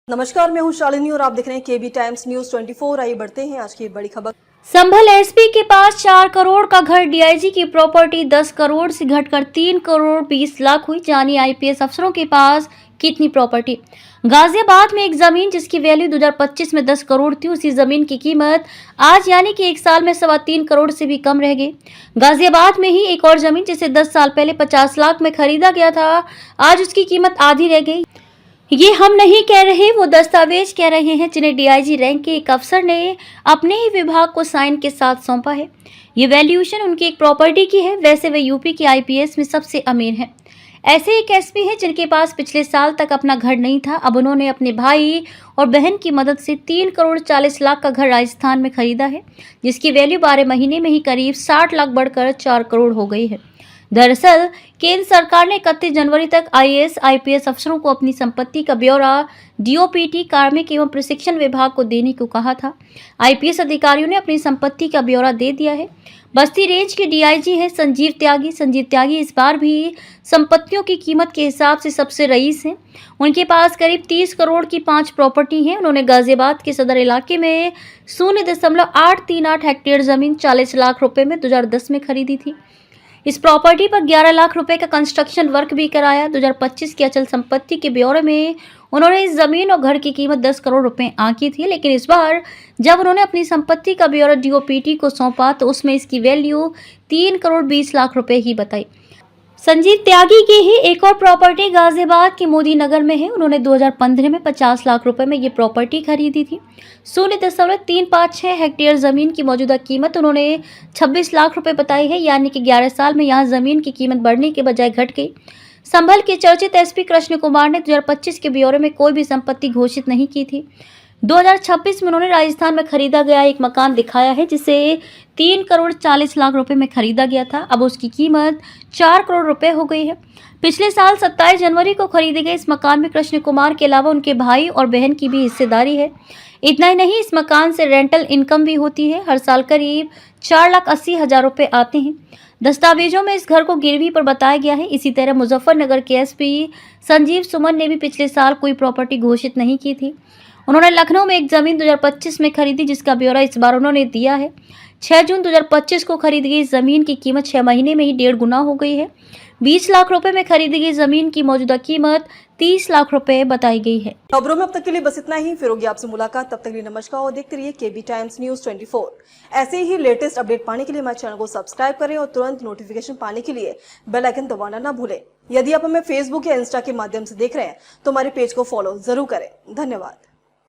नमस्कार, मैं हूं शालिनी और आप देख रहे हैं केबी टाइम्स न्यूज 24। आइए बढ़ते हैं आज की बड़ी खबर। संभल एसपी के पास 4 करोड़ का घर, डीआईजी की प्रॉपर्टी 10 करोड़ से घटकर 3 करोड़ 20 लाख हुई। जानिए आईपीएस अफसरों के पास कितनी प्रॉपर्टी। गाजियाबाद में एक जमीन जिसकी वैल्यू 2025 में 10 करोड़ थी, उसी जमीन की कीमत आज यानी कि 1 साल में 3.25 करोड़ से भी कम रह गई। गाजियाबाद में ही एक और जमीन जिसे 10 साल पहले 50 लाख में खरीदा गया था, आज उसकी कीमत आधी रह गई। ये हम नहीं कह रहे, वो दस्तावेज कह रहे हैं जिन्हें डीआईजी रैंक के एक अफसर ने अपने ही विभाग को साइन के साथ सौंपा है। ये वैल्यूएशन उनकी एक प्रॉपर्टी की है। वैसे वे यूपी के आईपीएस में सबसे अमीर हैं। ऐसे एक एसपी हैं जिनके पास पिछले साल तक अपना घर नहीं था। अब उन्होंने अपने भाई और बहन की मदद से 3 करोड़ 40 लाख का घर राजस्थान में खरीदा है, जिसकी वैल्यू 12 महीने में ही करीब 60 लाख बढ़कर 4 करोड़ हो गई है। दरअसल केंद्र सरकार ने 31 जनवरी तक आईएएस आईपीएस अफसरों को अपनी संपत्ति का ब्यौरा डीओपीटी कार्मिक एवं प्रशिक्षण विभाग को देने को कहा था। आईपीएस अधिकारियों ने अपनी संपत्ति का ब्यौरा दे दिया है। बस्ती रेंज के डीआईजी है संजीव त्यागी। संजीव त्यागी इस बार भी संपत्तियों की कीमत के हिसाब से सबसे रईस हैं। उनके पास करीब 30 करोड़ की 5 प्रॉपर्टी हैं। उन्होंने गाजियाबाद के सदर इलाके में 0.838 हेक्टेयर जमीन 40 लाख रुपए में 2010 में खरीदी थी। इस प्रॉपर्टी पर 11 लाख रुपए का कंस्ट्रक्शन वर्क भी कराया। 2025 की अचल संपत्ति के ब्यौरे में उन्होंने इस जमीन और घर की कीमत 10 करोड़ रुपए आंकी थी, लेकिन इस बार जब उन्होंने अपनी संपत्ति का ब्यौरा डीओपीटी को सौंपा तो उसमें इसकी वैल्यू 3 करोड़ 20 लाख रुपए ही बताई। संजीव त्यागी की ही एक और प्रॉपर्टी गाजियाबाद के मोदी नगर में है। उन्होंने 2015 में 50 लाख रुपए में ये प्रॉपर्टी खरीदी थी। 0.356 हेक्टेयर जमीन की मौजूदा कीमत उन्होंने 26 लाख रुपए बताई है, यानी कि 11 साल में यहाँ जमीन की कीमत बढ़ने के बजाय घट गई। संभल के चर्चित एसपी कृष्ण कुमार ने 2025 के ब्यौरे में कोई भी संपत्ति घोषित नहीं की थी। 2026 में उन्होंने राजस्थान में खरीदा गया एक मकान दिखाया है, जिसे 3 करोड़ 40 लाख रुपए में खरीदा गया था। अब उसकी कीमत 4 करोड़ रुपए हो गई है। पिछले साल 27 जनवरी को खरीदे गए इस मकान में कृष्ण कुमार के अलावा उनके भाई और बहन की भी हिस्सेदारी है। इतना ही नहीं, इस मकान से रेंटल इनकम भी होती है। हर साल करीब 4,80,000 रुपए आते हैं। दस्तावेजों में इस घर को गिरवी पर बताया गया है। इसी तरह मुजफ्फरनगर के एसपी संजीव सुमन ने भी पिछले साल कोई प्रॉपर्टी घोषित नहीं की थी। उन्होंने लखनऊ में एक जमीन 2025 में खरीदी, जिसका ब्यौरा इस बार उन्होंने दिया है। 6 जून 2025 को खरीदी गई जमीन की कीमत 6 महीने में ही 1.5 गुना हो गई है। 20 लाख रुपए में खरीदी गई जमीन की मौजूदा कीमत 30 लाख रुपए बताई गई है। खबरों में अब तक के लिए बस इतना ही। फिर होगी आपसे मुलाकात, तब तक के लिए नमस्कार और देखते रहिए केबी टाइम्स न्यूज 24। ऐसे ही लेटेस्ट अपडेट पाने के लिए हमारे चैनल को सब्सक्राइब करें और तुरंत नोटिफिकेशन पाने के लिए बेल आइकन दबाना ना भूलें। यदि आप हमें फेसबुक या इंस्टा के माध्यम से देख रहे हैं तो हमारे पेज को फॉलो जरूर करें। धन्यवाद।